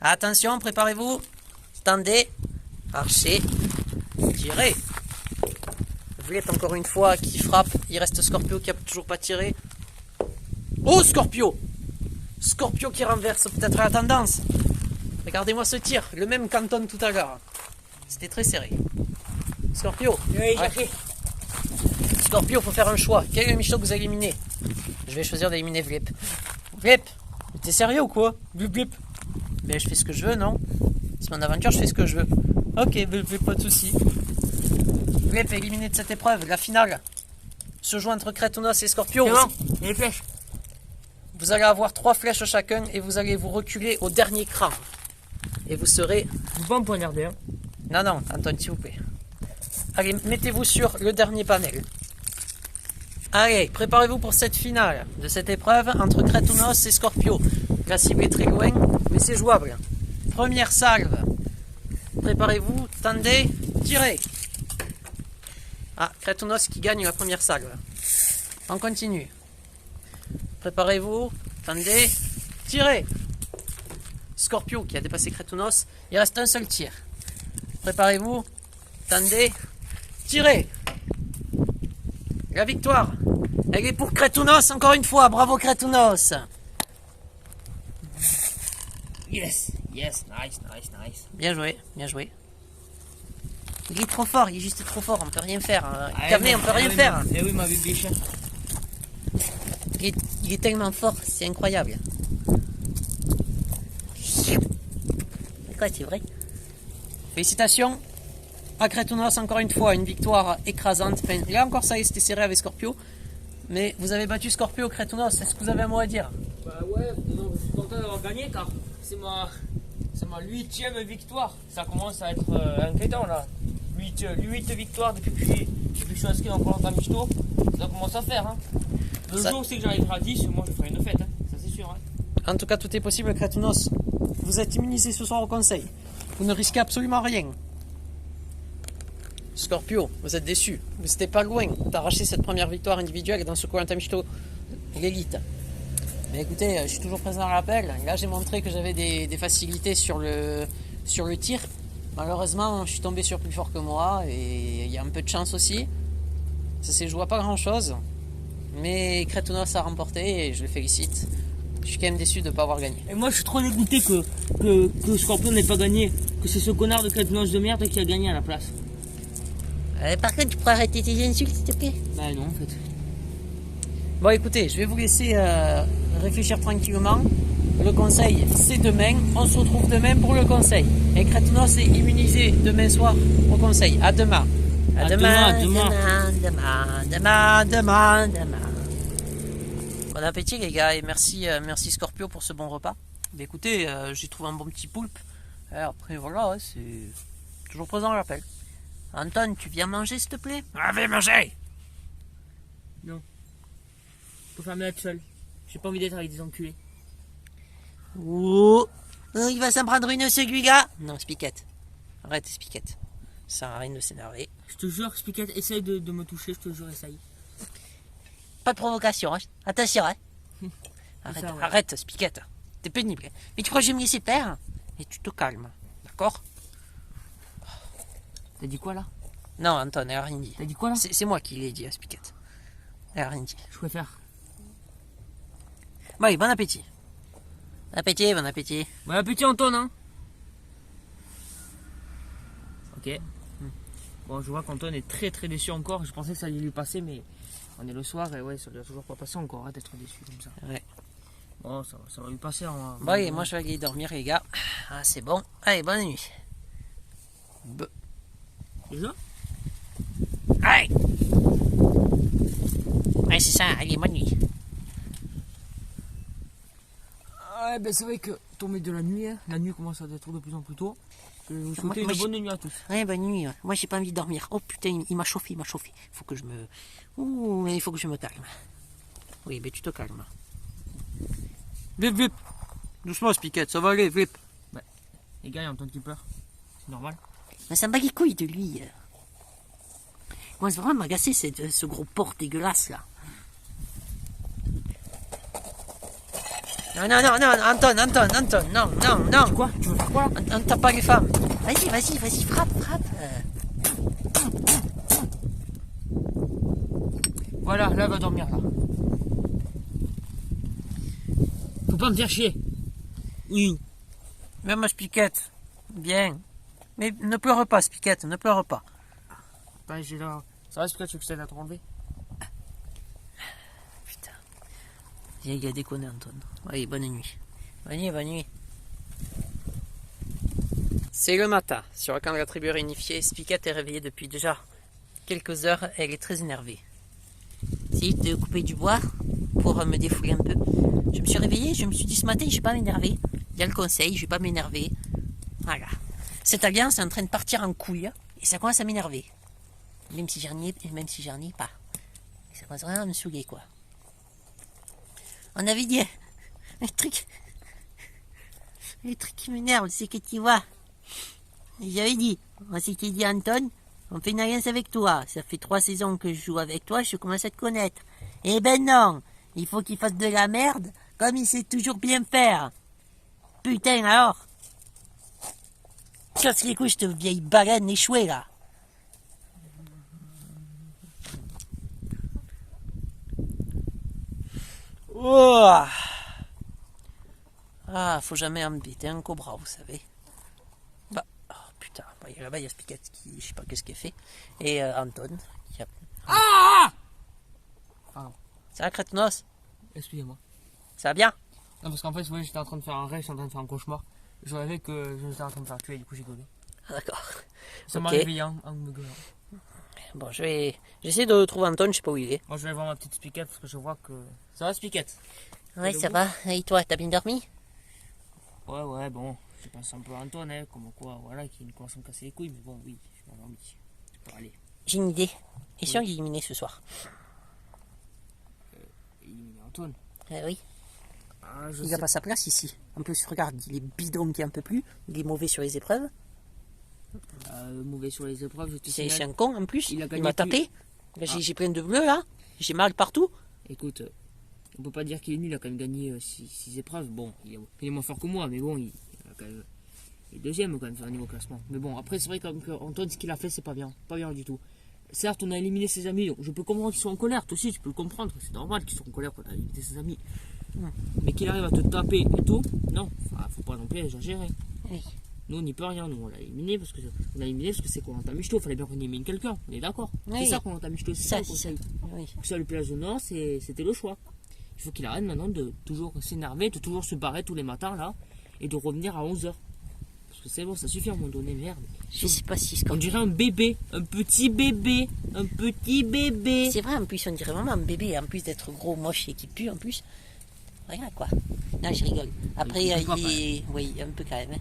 Attention, préparez-vous. Tendez. Archez. Tirez. Vlep encore une fois qui frappe. Il reste Scorpio qui a toujours pas tiré. Oh, Scorpio! Scorpio qui renverse peut-être la tendance. Regardez-moi ce tir. Le même qu'Anton tout à l'heure. C'était très serré. Scorpio. Oui, ouais. Scorpio, faut faire un choix. Quel est le Michto que vous éliminez? Je vais choisir d'éliminer Vlep. Vlep, t'es sérieux ou quoi? Vlep. Ben, je fais ce que je veux, non? C'est mon aventure, je fais ce que je veux. Ok, Vlep, pas de soucis. Vlep est éliminé de cette épreuve. La finale se joue entre Kretonos et Scorpio. C'est bon, il y a les flèches. Vous allez avoir 3 flèches chacun et vous allez vous reculer au dernier cran. Et vous serez... Faut pas me poignarder, hein. Non, Anton, s'il vous plaît. Allez, mettez-vous sur le dernier panel. Allez, préparez-vous pour cette finale de cette épreuve entre Kretonos et Scorpio. La cible est très loin, mais c'est jouable. Première salve. Préparez-vous, tendez, tirez. Ah, Kretonos qui gagne la première salve. On continue. Préparez-vous, tendez, tirez. Scorpio qui a dépassé Kretonos. Il reste un seul tir. Préparez-vous, tendez, tirez. La victoire, elle est pour Kretonos encore une fois. Bravo Kretonos. Yes, nice. Bien joué. Il est trop fort, il est juste trop fort, on peut rien faire. Camet, on peut rien faire. Eh oui, ma bibiche. Il est tellement fort, c'est incroyable. Quoi, c'est vrai? Félicitations à Kretonos encore une fois, une victoire écrasante. Enfin, là encore ça c'était serré avec Scorpio, mais vous avez battu Scorpio, Kretonos. Est-ce que vous avez un mot à dire? Bah ouais, non, je suis content d'avoir gagné car c'est ma 8e victoire. Ça commence à être inquiétant là. 8 victoires depuis que je suis inscrit dans Koh-Lanta Michto. Ça commence à faire. Hein. Le jour où c'est que j'arriverai à 10, moi je ferai une fête. Hein. Ça c'est sûr. Hein. En tout cas, tout est possible, Kretonos. Vous êtes immunisé ce soir au conseil. Vous ne risquez absolument rien. Scorpio, vous êtes déçu. Vous n'étiez pas loin d'arracher cette première victoire individuelle dans ce Koh-Lanta Michto l'élite. Mais écoutez, je suis toujours présent à l'appel. Là, j'ai montré que j'avais des facilités sur le tir. Malheureusement, je suis tombé sur plus fort que moi et il y a un peu de chance aussi. Ça s'est joué à pas grand chose. Mais Kretonos a remporté et je le félicite. Je suis quand même déçu de ne pas avoir gagné. Et moi je suis trop dégoûté que Scorpion n'ait pas gagné. Que c'est ce connard de Kretonos de merde qui a gagné à la place. Par contre, tu pourrais arrêter tes insultes, s'il te plaît? Bah non, en fait. Bon, écoutez, je vais vous laisser réfléchir tranquillement. Le conseil, c'est demain. On se retrouve demain pour le conseil. Et Kretonos est immunisé demain soir au conseil. À demain. À demain. Bon appétit, les gars. Et merci Scorpio pour ce bon repas. Mais écoutez, j'ai trouvé un bon petit poulpe. Et après, voilà, c'est toujours présent à l'appel. Anton, tu viens manger, s'il te plaît? Ah, viens manger! Non. Je préfère me mettre seul. J'ai pas envie d'être avec des enculés. Oh, il va s'en prendre une, celui-là. Non, Spiquette. Arrête, Spiquette. Ça sert à rien de s'énerver. Je te jure, Spiquette, essaye de me toucher, je te jure, essaye. Pas de provocation, hein. Attention, hein. Arrête, ça, ouais. Arrête, Spiquette. T'es pénible. Mais tu crois que je vais me laisser faire? Et tu te calmes, d'accord? T'as dit quoi là? Non, Anton, elle a rien dit. T'as dit quoi là? C'est moi qui l'ai dit à Spiquette. Elle a rien dit. Je préfère. Bon, allez, bon appétit. Bon appétit, bon appétit. Bon appétit, Anton, hein. Ok. Bon, je vois qu'Anton est très très déçu encore. Je pensais que ça allait lui passer, mais on est le soir et ouais, ça lui a toujours pas passé encore hein, d'être déçu comme ça. Ouais. Bon, ça va lui passer. Hein, Bon, allez, moi je vais aller dormir, les gars. Ah, c'est bon. Allez, bonne nuit. Déjà? Allez! Allez, c'est ça, allez, bonne nuit. Ouais, ben c'est vrai que tombé de la nuit, hein, la nuit commence à être de plus en plus tôt. Je vais vous souhaiter Moi, une bonne nuit à tous. Ouais, bonne nuit. Ouais. Moi, j'ai pas envie de dormir. Oh putain, il m'a chauffé, Faut que je me... Ouh, mais il faut que je me calme. Oui, mais tu te calmes. Vip. Doucement, Spiquette, ça va aller, vip. Ouais. Les gars, il y a Anton qui pleure. C'est normal. Mais ça me bat les couilles de lui. Moi, c'est vraiment m'agacer ce gros porc dégueulasse, là. Non, non, non, non, Anton, non, non, non. Quoi? Tu veux faire quoi là? On tape pas les femmes. Vas-y, frappe. Voilà, là elle va dormir là. Faut pas me faire chier. Oui. Même Spiquette. Bien. Mais ne pleure pas, Spiquette, ne pleure pas. Bah, j'ai là. Ça va, c'est pourquoi tu veux que je t'aide à te relever? Putain. Il a déconné, Anton. Allez, bonne nuit. Bonne nuit. C'est le matin. Sur le camp de la tribu réunifiée, Spiquette est réveillée depuis déjà quelques heures et elle est très énervée. Essayez de couper du bois pour me défouler un peu. Je me suis réveillée, je me suis dit ce matin, je vais pas m'énerver. Il y a le conseil, je vais pas m'énerver. Voilà. Cette alliance est en train de partir en couille et ça commence à m'énerver. Même si j'en ai pas. Ça commence vraiment à me saouler, quoi. On avait dit le truc qui m'énerve, c'est que tu vois. J'avais dit, on s'était dit, Anton, on fait une alliance avec toi. Ça fait 3 saisons que je joue avec toi, je commence à te connaître. Eh ben non, il faut qu'il fasse de la merde, comme il sait toujours bien faire. Putain alors. Casse les couilles, cette vieille baleine échouée là. Oh. Ah, faut jamais embêter un cobra, vous savez. Bah, oh putain, bah, là-bas il y a Spiquette qui, je sais pas qu'est-ce qu'elle fait. Et Anton qui a... Ah! Ça va, Crétenos? Excusez-moi. Ça va bien? Non, parce qu'en fait, ouais, j'étais en train de faire un rêve, j'étais en train de faire un cauchemar. Je rêvais que j'étais en train de faire tuer, du coup j'ai gueulé. Ah, d'accord. Ça m'a Ok. réveillé en me gueulant. Bon, j'essaie de trouver Anton, je sais pas où il est. Moi je vais voir ma petite Spiquette parce que je vois que. Ça va, Spiquette? Ouais, Et ça vous? va. Et toi, t'as bien dormi? Ouais, bon. Je pense un peu à Antoine, hein, comme quoi, voilà, qui commence à me casser les couilles, mais bon, oui, je m'en envie. Je peux aller. J'ai une idée. Et si on l'éliminait ce soir? Éliminer Antoine. Oui. Ah, je Il sais n'a pas sa place ici. En plus, regarde, il est bidon qui en peut plus. Il est mauvais sur les épreuves. mauvais sur les épreuves, je te C'est signale. un con en plus. Il a Il gagné m'a tapé. Là, j'ai plein de bleus là. J'ai mal partout. Écoute, on peut pas dire qu'il est nul, il a quand même gagné 6 épreuves. Bon, il est moins fort que moi, mais bon, il a quand même. Il est deuxième quand même sur un niveau classement. Mais bon, après, c'est vrai qu'Antoine, ce qu'il a fait, c'est pas bien. Pas bien du tout. Certes, on a éliminé ses amis, donc je peux comprendre qu'ils soient en colère. Toi aussi, tu peux le comprendre. C'est normal qu'ils soient en colère quand on a éliminé ses amis. Mais qu'il arrive à te taper et tout, non, faut pas non plus exagérer. Oui. Nous, on n'y peut rien. Nous, on l'a éliminé parce que c'est Koh-Lanta Mishito. Fallait bien qu'on élimine quelqu'un. On est d'accord. Oui. C'est ça Koh-Lanta Mishito. C'est ça le conseil. Oui. Que ça lui plaise ou non, c'était le choix. Il faut qu'il arrête maintenant de toujours s'énerver, de toujours se barrer tous les matins là et de revenir à 11h. Parce que c'est bon, ça suffit à un moment donné, merde. Je sais pas si On dirait un bébé, un petit bébé. C'est vrai, en plus, on dirait vraiment un bébé. En plus d'être gros, moche et qui pue, en plus. Regarde quoi. Non, je rigole. Après, il est. Oui, un peu quand même. Hein.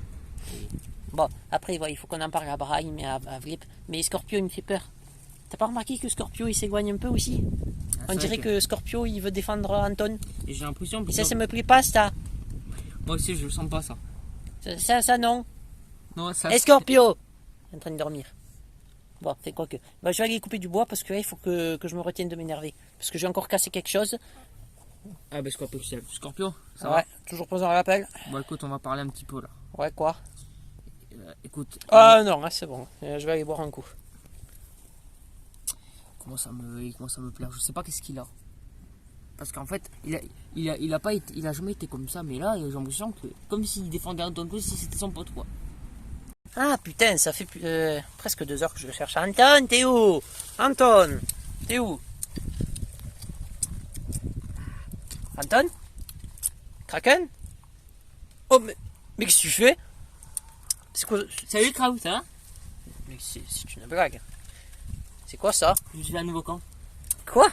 Bon, après, ouais, il faut qu'on en parle à Braille, mais à Vlip. Mais Scorpio, il me fait peur. T'as pas remarqué que Scorpio, il s'éloigne un peu aussi? On dirait que Scorpio, il veut défendre Anton. Et j'ai l'impression. Et ça me plaît pas, ça. Moi aussi, je le sens pas ça. Ça non. Non, ça. Et Scorpio, en train de dormir. Bon, fait quoi que. Bah, je vais aller couper du bois parce que là, il faut que je me retienne de m'énerver. Parce que j'ai encore cassé quelque chose. Ah, ben Scorpio, ça Ouais, va? toujours présent à l'appel. Bon, écoute, on va parler un petit peu là. Ouais, quoi? Écoute. Ah non, là, c'est bon. Je vais aller boire un coup. Il commence à me plaire. Je sais pas qu'est-ce qu'il a. Parce qu'en fait, il a jamais été comme ça, mais là, j'ai l'impression que comme s'il défendait Anton, comme si c'était son pote, quoi. Ah putain, ça fait presque 2 heures que je le cherche. Anton, t'es où? Anton, t'es où? Anton? Kraken? Oh, mais qu'est-ce que tu fais? C'est quoi? Salut Kraut, ça va? Mais c'est une blague. C'est quoi ça? Je suis à nouveau camp. Quoi?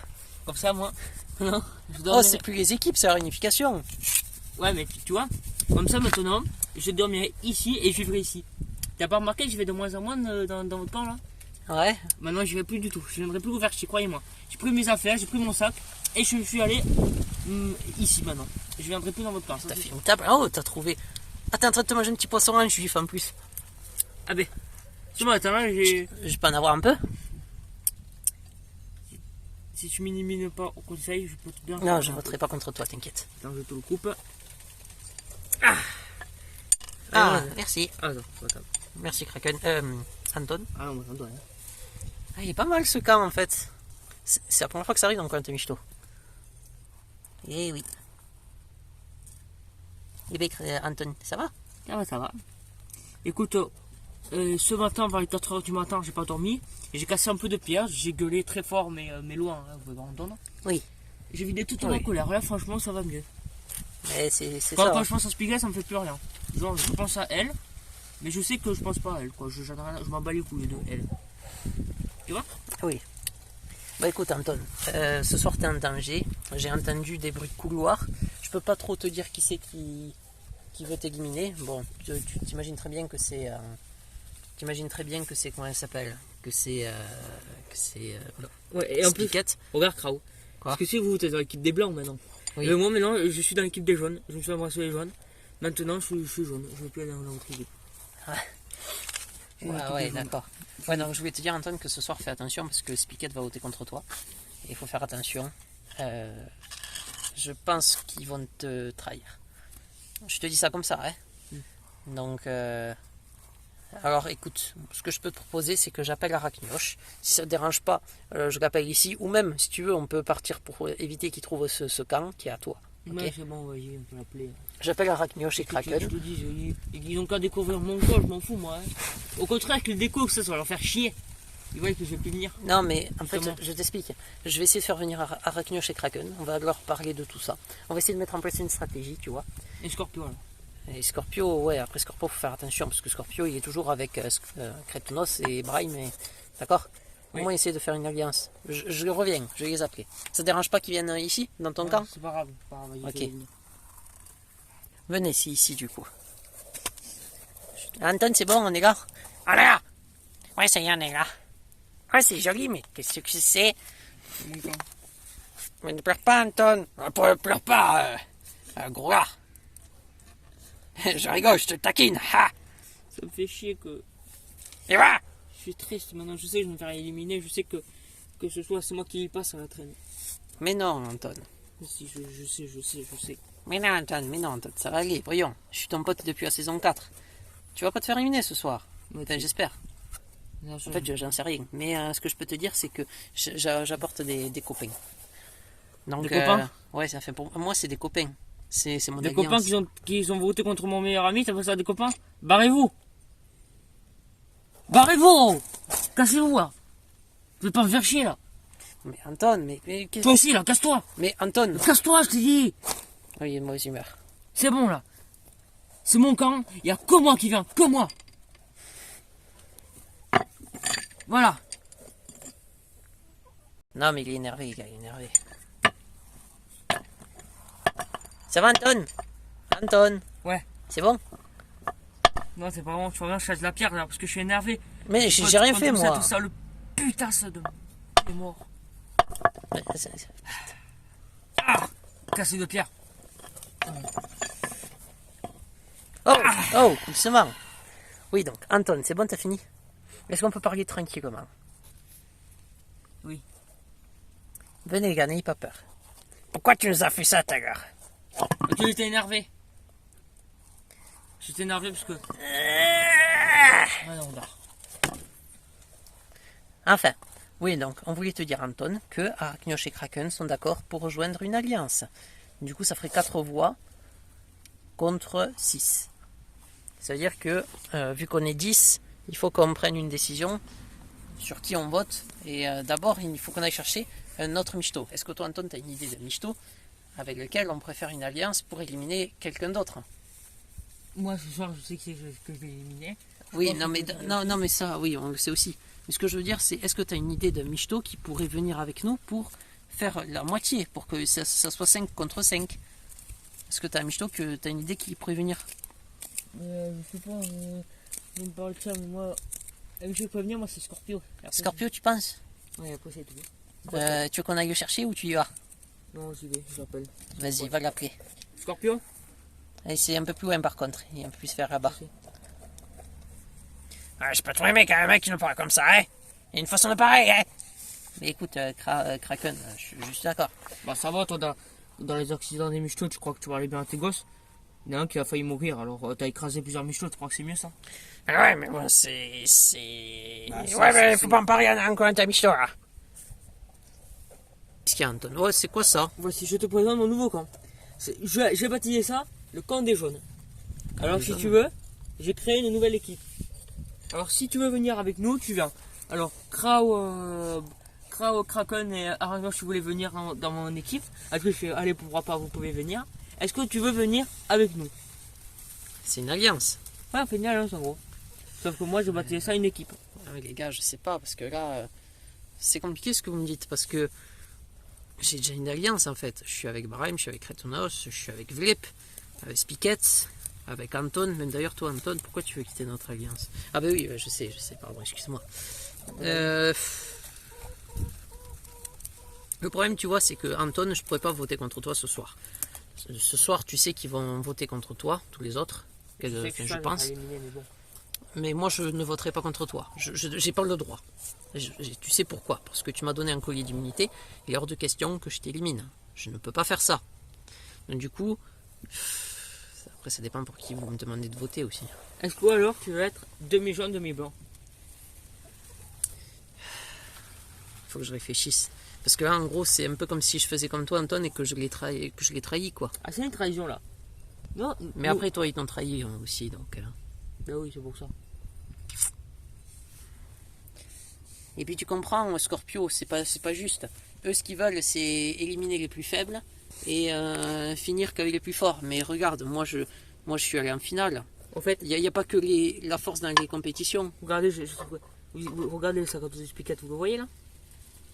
Comme ça, moi. Non, je Oh, dormirai. c'est plus les équipes, c'est la réunification. Ouais, mais tu vois, comme ça maintenant, je dormirai ici et je vivrai ici. T'as pas remarqué que je vais de moins en moins dans votre camp là? Ouais. Maintenant, je vais plus du tout. Je viendrai plus vous faire chier, croyez-moi. J'ai pris mes affaires, j'ai pris mon sac et je suis allé ici maintenant. Je viendrai plus dans votre camp. T'as fait une table. Oh, t'as trouvé. Ah, t'es en train de te manger un petit poisson en juif en plus. Ah ben, c'est bon, attends là, j'ai. Je peux en avoir un peu? Si tu m'élimines pas au conseil, je peux te bien. Non, je voterai pas contre toi, t'inquiète. Attends, je te le coupe. Ah, merci. Ah non, attends. Merci Kraken. Anton. Ah non, moi j'en dois rien. Ah, il est pas mal ce camp en fait. C'est la première fois que ça arrive dans Koh-Lanta Michto. Eh oui. Eh bien, Anton, ça va? Ah ouais, ça va. Écoute, ce matin, vers les 4h du matin, j'ai pas dormi. Et j'ai cassé un peu de pierre. J'ai gueulé très fort, mais loin, hein, vous pouvez m'entendre. Oui. J'ai vidé toute ma colère. Là, franchement, ça va mieux. Mais c'est ça. Quand je pense à Spiga, ça me fait plus rien. Genre, je pense à elle, mais je sais que je pense pas à elle. Quoi. Je m'en bats les couilles de elle. Tu vois? Oui. Bah écoute Anton, ce soir t'es en danger. J'ai entendu des bruits de couloir. Je peux pas trop te dire qui c'est qui veut t'éliminer. Bon, tu t'imagines très bien que c'est... comment elle s'appelle? Que c'est... Ouais, et en plus, Spiquette. regarde Krao. Quoi? Parce que si vous êtes dans l'équipe des blancs maintenant. Oui. Et moi maintenant, je suis dans l'équipe des jaunes. Je me suis embrassé les jaunes. Maintenant, je suis jaune. Je ne vais plus aller dans l'autre équipe. Ouais, d'accord. Ouais, donc je voulais te dire Anton que ce soir fais attention parce que Spiquette va voter contre toi. Et il faut faire attention. Je pense qu'ils vont te trahir. Je te dis ça comme ça, hein. Donc, alors écoute, ce que je peux te proposer, c'est que j'appelle Arachnoche. Si ça ne te dérange pas, je l'appelle ici. Ou même, si tu veux, on peut partir pour éviter qu'il trouve ce camp qui est à toi. Ouais, Okay. c'est bon, vas-y, on peut l'appeler. J'appelle Arachnoche et Je Kraken. te dis, ils n'ont qu'à découvrir mon corps, je m'en fous, moi. Hein. Au contraire, qu'ils le découvrent, ça va leur faire chier. Ils voient que je vais plus venir. Non, mais en fait, Justement. je t'explique. Je vais essayer de faire venir Arachnoche et Kraken. On va leur parler de tout ça. On va essayer de mettre en place une stratégie, tu vois. Et Scorpio, là. Et Scorpio, ouais, après Scorpio, faut faire attention parce que Scorpio, il est toujours avec Kretonos et Brahim, d'accord? Au Oui. moins, essayer de faire une alliance. Je reviens, je vais les appeler. Ça te dérange pas qu'ils viennent ici, dans ton camp? C'est pas grave, vas-y, Ok. je vais venir. Venez ici, du coup. Anton, c'est bon, on est là? On est là! Ouais, ça y est, on est là. Ouais, c'est joli, mais qu'est-ce que c'est? C'est mon camp. Mais ne pleure pas, Anton. Pleure pas, gros gars. Je rigole, je te taquine. Ha! Ça me fait chier que. Et va! Je suis triste maintenant, je sais que je vais me faire éliminer, je sais que ce soit c'est moi qui y passe à la traîne. Mais non, Anton. Si, je sais. Mais non, Anton, ça va aller, voyons. Je suis ton pote depuis la saison 4. Tu vas pas te faire éliminer ce soir. Ouais, Enfin, j'espère. Non, En fait, j'en sais rien. Mais ce que je peux te dire, c'est que j'apporte des copains. Donc, Des copains? Ouais, ça fait pour moi, c'est des copains. C'est mon des alliance. copains qui ont voté contre mon meilleur ami, t'appelles ça des copains? Barrez-vous! Barrez-vous! Cassez-vous là! Je vais pas me faire chier là! Mais Anton, mais qu'est-ce Toi aussi là, casse-toi! Mais Anton! Casse-toi, je t'ai dit! Oui, il est de mauvaise humeur. C'est bon là! C'est mon camp, il y a que moi qui vient, que moi! Voilà! Non, mais il est énervé, il est énervé. Ça va, Anton? Anton? Ouais. C'est bon? Non, c'est pas bon, tu vois bien, je chasse la pierre là parce que je suis énervé. Mais j'ai rien fait, moi. Tout ça, le putain ça de. Il est mort. Ah! Cassé de pierre. Oh, doucement. Oui, donc, Anton, c'est bon, t'as fini? Est-ce qu'on peut parler tranquillement? Oui. Venez, les gars, n'ayez pas peur. Pourquoi tu nous as fait ça tout à l'heure? Tu étais énervé. J'étais énervé parce que. Ah non, regarde. Enfin, oui, donc, on voulait te dire, Anton, que Arachnoche et Kraken sont d'accord pour rejoindre une alliance. Du coup, ça ferait 4 voix contre 6. Ça veut dire que, vu qu'on est 10, il faut qu'on prenne une décision sur qui on vote. Et d'abord, il faut qu'on aille chercher un autre Michto. Est-ce que toi, Anton, tu as une idée de Michto avec lequel on préfère une alliance pour éliminer quelqu'un d'autre? Moi ce soir, je sais que je vais éliminer. Oui, non, mais ça, oui, on le sait aussi. Mais ce que je veux dire, c'est est-ce que tu as une idée d'un Michto qui pourrait venir avec nous pour faire la moitié, pour que ça soit 5 contre 5? Est-ce que tu as un Michto que tu as une idée qui pourrait venir? Je sais pas, je ne parle de ça, mais moi. Je peux venir, moi c'est Scorpio. Après, Scorpio, tu penses? Ouais, après c'est tout. Tu veux qu'on aille le chercher ou tu y vas? Non, j'y vais, je l'appelle. Vas-y, va l'appeler. Scorpio? Et c'est un peu plus loin par contre, il est un peu plus vers là-bas. Je sais. Ah, je peux trouver un mec qui nous parle comme ça, hein? Il y a une façon de parler, hein? Mais écoute, Kraken, je suis juste d'accord. Bah ça va, toi, dans les accidents des michtos, tu crois que tu vas aller bien à tes gosses? Il y en a un qui a failli mourir, alors t'as écrasé plusieurs michetots, tu crois que c'est mieux ça? Ouais, mais bon, c'est... Ouais, mais faut pas en parler en Koh-Lanta Mishito, là. Qu'est-ce qu'il y a, Anton? Ouais, c'est quoi ça? Voici, je te présente mon nouveau camp. J'ai baptisé ça le camp des jaunes. Alors si tu veux, j'ai créé une nouvelle équipe. Alors si tu veux venir avec nous, tu viens. Alors Krao, Kraken et Aragorn, si vous voulez venir dans mon équipe. Après je fais, allez, pourquoi pas, vous pouvez venir. Est-ce que tu veux venir avec nous? C'est une alliance. Ouais, on fait une alliance en gros. Sauf que moi j'ai baptisé ça une équipe. Ah, les gars, je sais pas, parce que là, c'est compliqué ce que vous me dites, parce que j'ai déjà une alliance en fait. Je suis avec Brahim, je suis avec Kretonos, je suis avec Vlip, avec Spiket, avec Anton. Même d'ailleurs, toi, Anton, pourquoi tu veux quitter notre alliance? Ah, bah oui, je sais, pardon, excuse-moi. Le problème, tu vois, c'est que Anton, je pourrais pas voter contre toi ce soir. Ce soir, tu sais qu'ils vont voter contre toi, tous les autres, je pense. Mais moi, je ne voterai pas contre toi. J'ai pas le droit. Tu sais pourquoi? Parce que tu m'as donné un collier d'immunité. Il est hors de question que je t'élimine. Je ne peux pas faire ça. Donc du coup, après ça dépend pour qui vous me demandez de voter aussi. Est-ce que alors tu veux être demi-jaune, demi-blanc? Il faut que je réfléchisse. Parce que là, en gros, c'est un peu comme si je faisais comme toi, Anton, et que je l'ai trahi, quoi. Ah, c'est une trahison là. Non. Mais après, toi, ils t'ont trahi aussi, donc... Ben oui, c'est pour ça. Et puis tu comprends, Scorpio, c'est pas juste. Eux, ce qu'ils veulent, c'est éliminer les plus faibles et finir qu'avec les plus forts. Mais regarde, moi je suis allé en finale. En fait, il n'y a pas que la force dans les compétitions. Regardez, regardez le sac à piquette, vous le voyez là?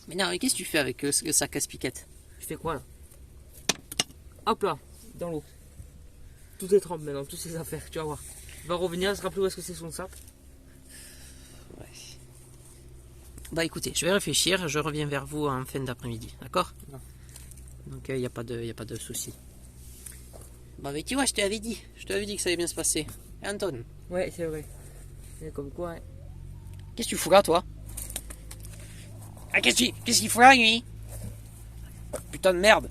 Mais non, mais qu'est-ce que tu fais avec le sac à piquette? Je fais quoi là? Hop là, dans l'eau. Tout est trempé maintenant, toutes ces affaires, tu vas voir. Il va revenir, se rappeler où est-ce que c'est son sac. Ouais. Bah écoutez, je vais réfléchir, je reviens vers vous en fin d'après-midi, d'accord? Donc il n'y a pas de souci. Bah mais tu vois, je te l'avais dit que ça allait bien se passer. Et Anton? Ouais, c'est vrai. C'est comme quoi, hein. Qu'est-ce que tu fous là, toi? Ah, qu'est-ce qu'il fout là, lui? Putain de merde.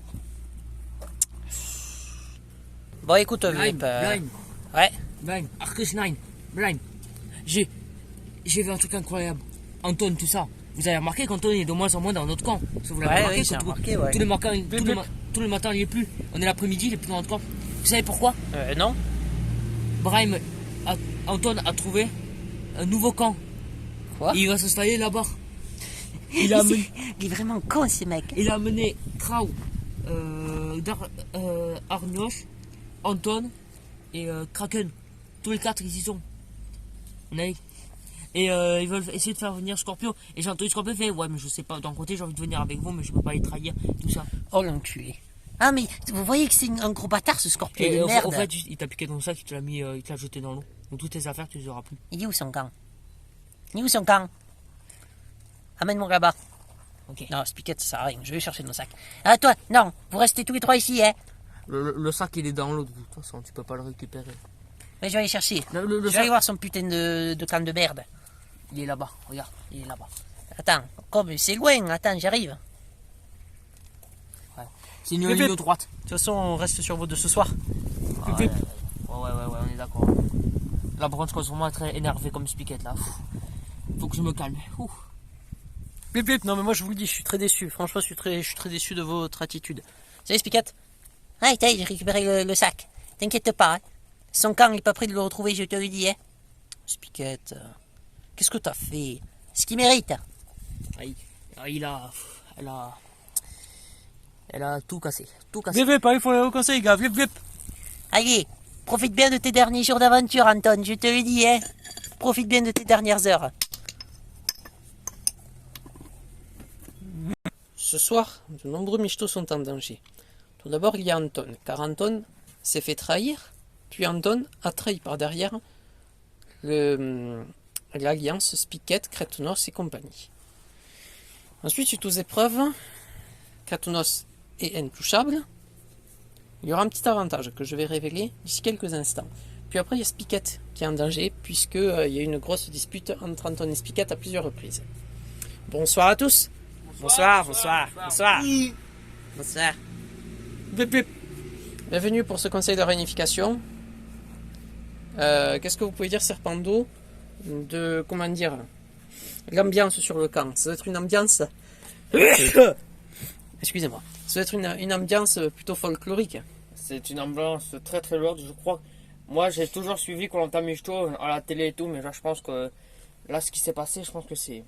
Bon, écoute, Vlip, ouais. Blind, Arcus 9, Blind. J'ai vu un truc incroyable. Anton, tout ça. Vous avez remarqué qu'Anton est de moins en moins dans notre camp. Vous l'avez remarqué, j'ai remarqué, ouais. Tous les matins, il est plus. On est l'après-midi, il est plus dans notre camp. Vous savez pourquoi? Non. Brahim, Anton a trouvé un nouveau camp. Quoi? Et il va s'installer là-bas. Il est vraiment con, ces mecs. Il a amené Krao, Arnioche, Anton et Kraken. Tous les quatre, ils y sont. Et ils veulent essayer de faire venir Scorpio. Et j'ai entendu Scorpio faire, ouais, mais je sais pas, d'un côté, j'ai envie de venir avec vous, mais je peux pas les trahir, tout ça. Oh, l'enculé. Ah, mais vous voyez que c'est un gros bâtard, ce Scorpio de merde. En fait, il t'a piqué dans le sac, il te l'a jeté dans l'eau. Donc toutes tes affaires, tu les auras plus. Il est où son camp? Amène-moi là-bas. Ok. Non, Spiquette, ça sert à rien. Je vais chercher nos sacs. Ah, toi, non, vous restez tous les trois ici, hein. Le sac, il est dans l'eau, de toute façon, tu peux pas le récupérer. Mais je vais aller chercher. Je vais aller voir son putain de camp de merde. Il est là-bas, regarde, il est là-bas. Attends, comme c'est loin, attends, j'arrive. Ouais. C'est une ligne droite. De toute façon, on reste sur vos deux ce soir. Ouais, on est d'accord. Là, par contre, je commence vraiment à être énervé comme Spiquette, là. Faut que je me calme. Bip, non mais moi je vous le dis, je suis très déçu. Franchement, je suis très déçu de votre attitude. Salut Spiquette. Ah, j'ai récupéré le sac. T'inquiète pas, hein. Son camp, il est pas prêt de le retrouver, je te le dis, hein. Spiquette, qu'est-ce que t'as fait? Ce qu'il mérite. Elle a tout cassé. Vlip, il faut aller au conseil, gars. Vlip. Allez, profite bien de tes derniers jours d'aventure, Anton, je te le dis, hein. Profite bien de tes dernières heures. Ce soir, de nombreux michetots sont en danger. Tout d'abord, il y a Anton, car Anton s'est fait trahir, puis Anton a trahi par derrière l'alliance Spiquette, Kretonos et compagnie. Ensuite, suite aux épreuves, Kretonos est intouchable. Il y aura un petit avantage que je vais révéler d'ici quelques instants. Puis après, il y a Spiquette qui est en danger, puisqu'il y a eu une grosse dispute entre Anton et Spiquette à plusieurs reprises. Bonsoir à tous. Bonsoir. Bienvenue pour ce conseil de réunification. Qu'est-ce que vous pouvez dire, Serpando, de, comment dire, l'ambiance sur le camp? Ça doit être une ambiance... Excusez-moi. Ça doit être une ambiance plutôt folklorique. C'est une ambiance très très lourde, je crois. Moi, j'ai toujours suivi Koh Lanta Mishito à la télé et tout, mais là, je pense que là, ce qui s'est passé, je pense que c'est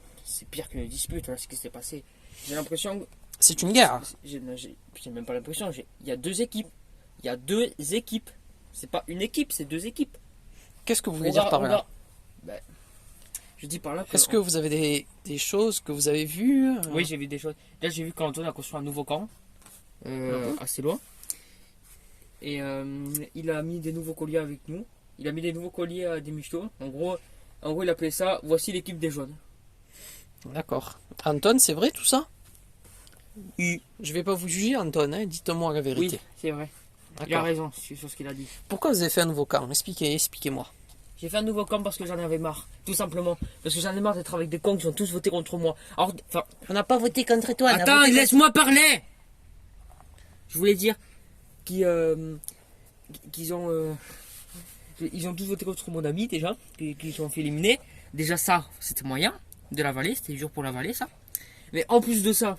pire qu'une dispute, là, ce qui s'est passé. J'ai l'impression que... C'est une guerre. J'ai même pas l'impression. Il y a deux équipes. Il y a deux équipes. C'est pas une équipe, c'est deux équipes. Qu'est-ce que vous voulez dire par là? Ben, je dis par là que... Est-ce que vous avez des choses que vous avez vues? Oui, j'ai vu des choses. Là, j'ai vu qu'Antoine a construit un nouveau camp. Assez loin. Et il a mis des nouveaux colliers avec nous. Il a mis des nouveaux colliers à des michetots. En gros, il appelait ça « Voici l'équipe des jaunes ». D'accord. Anton, c'est vrai tout ça? Oui. Je vais pas vous juger, Anton, hein, dites-moi la vérité. Oui, c'est vrai. Il a raison sur ce qu'il a dit. Pourquoi vous avez fait un nouveau camp? Expliquez-moi. J'ai fait un nouveau camp parce que j'en avais marre. Tout simplement. Parce que j'en ai marre d'être avec des cons qui ont tous voté contre moi. Alors, on n'a pas voté contre toi. Attends, laisse-moi parler. Je voulais dire qu'ils ont tous voté contre mon ami déjà. Qu'ils sont fait éliminer. Déjà ça, c'était moyen de la vallée. C'était dur pour la vallée ça. Mais en plus de ça,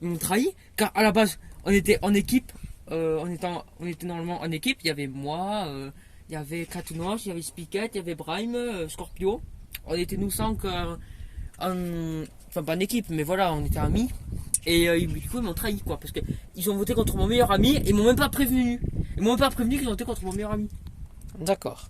ils m'ont trahi. Car à la base, on était en équipe. On était normalement en équipe. Il y avait moi, il y avait Katounoche, il y avait Spiket, il y avait Brime, Scorpio. On était nous cinq, enfin pas en équipe, mais voilà, on était amis. Et du coup, ils m'ont trahi quoi. Parce qu'ils ont voté contre mon meilleur ami et ils m'ont même pas prévenu. Ils m'ont même pas prévenu qu'ils ont voté contre mon meilleur ami. D'accord.